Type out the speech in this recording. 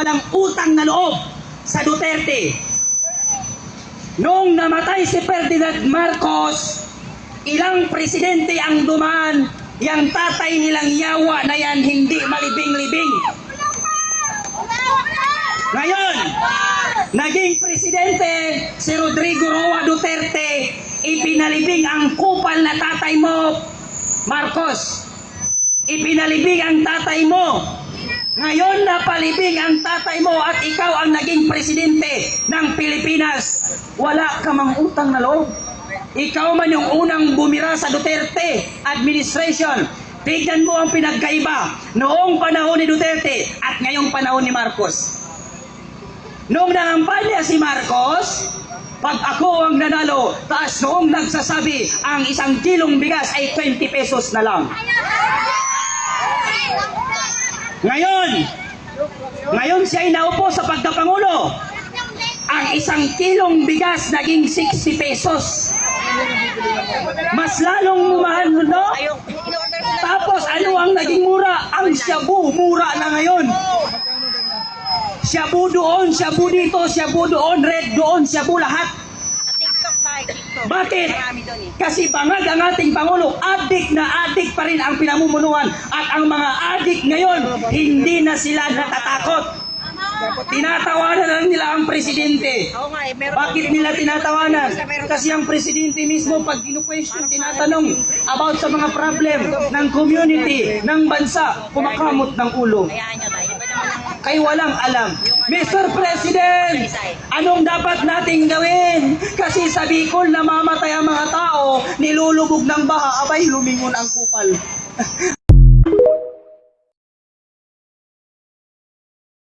walang utang na loob sa Duterte. Noong namatay si Ferdinand Marcos, ilang presidente ang dumaan, yang tatay nilang yawa na yan hindi malibing-libing. Ngayon, naging presidente si Rodrigo Roa Duterte, ipinalibing ang kupal na tatay mo, Marcos. Ipinalibing ang tatay mo. Ngayon napalibing ang tatay mo at ikaw ang naging presidente ng Pilipinas. Wala ka mang utang na loob. Ikaw man yung unang bumira sa Duterte administration. Tignan mo ang pinagkaiba noong panahon ni Duterte at ngayong panahon ni Marcos. Noong nangampanya si Marcos, pag ako ang nanalo, taas noong nagsasabi ang 1 kilong bigas ay 20 pesos na lang. Ngayon siya ay naupo sa pagkapangulo. Ang 1 kilong bigas naging 60 pesos. Mas lalong mumahal, no? Tapos ano ang naging mura? Ang shabu, mura na ngayon. Shabu doon, shabu dito, shabu doon, red doon, shabu lahat. Bakit? Kasi bangag ang ating Pangulo, adik na adik pa rin ang pinamumunuan. At ang mga adik ngayon, hindi na sila natatakot. Tinatawanan lang nila ang presidente. Bakit nila tinatawanan? Kasi ang presidente mismo pag kinu-question, tinatanong about sa mga problem ng community, ng bansa, kumakamot ng ulo. Kay walang alam. Mr. President, anong dapat nating gawin? Kasi sa Bicol namamatay ang mga tao, nilulubog ng baha, abay lumingon ang kupal.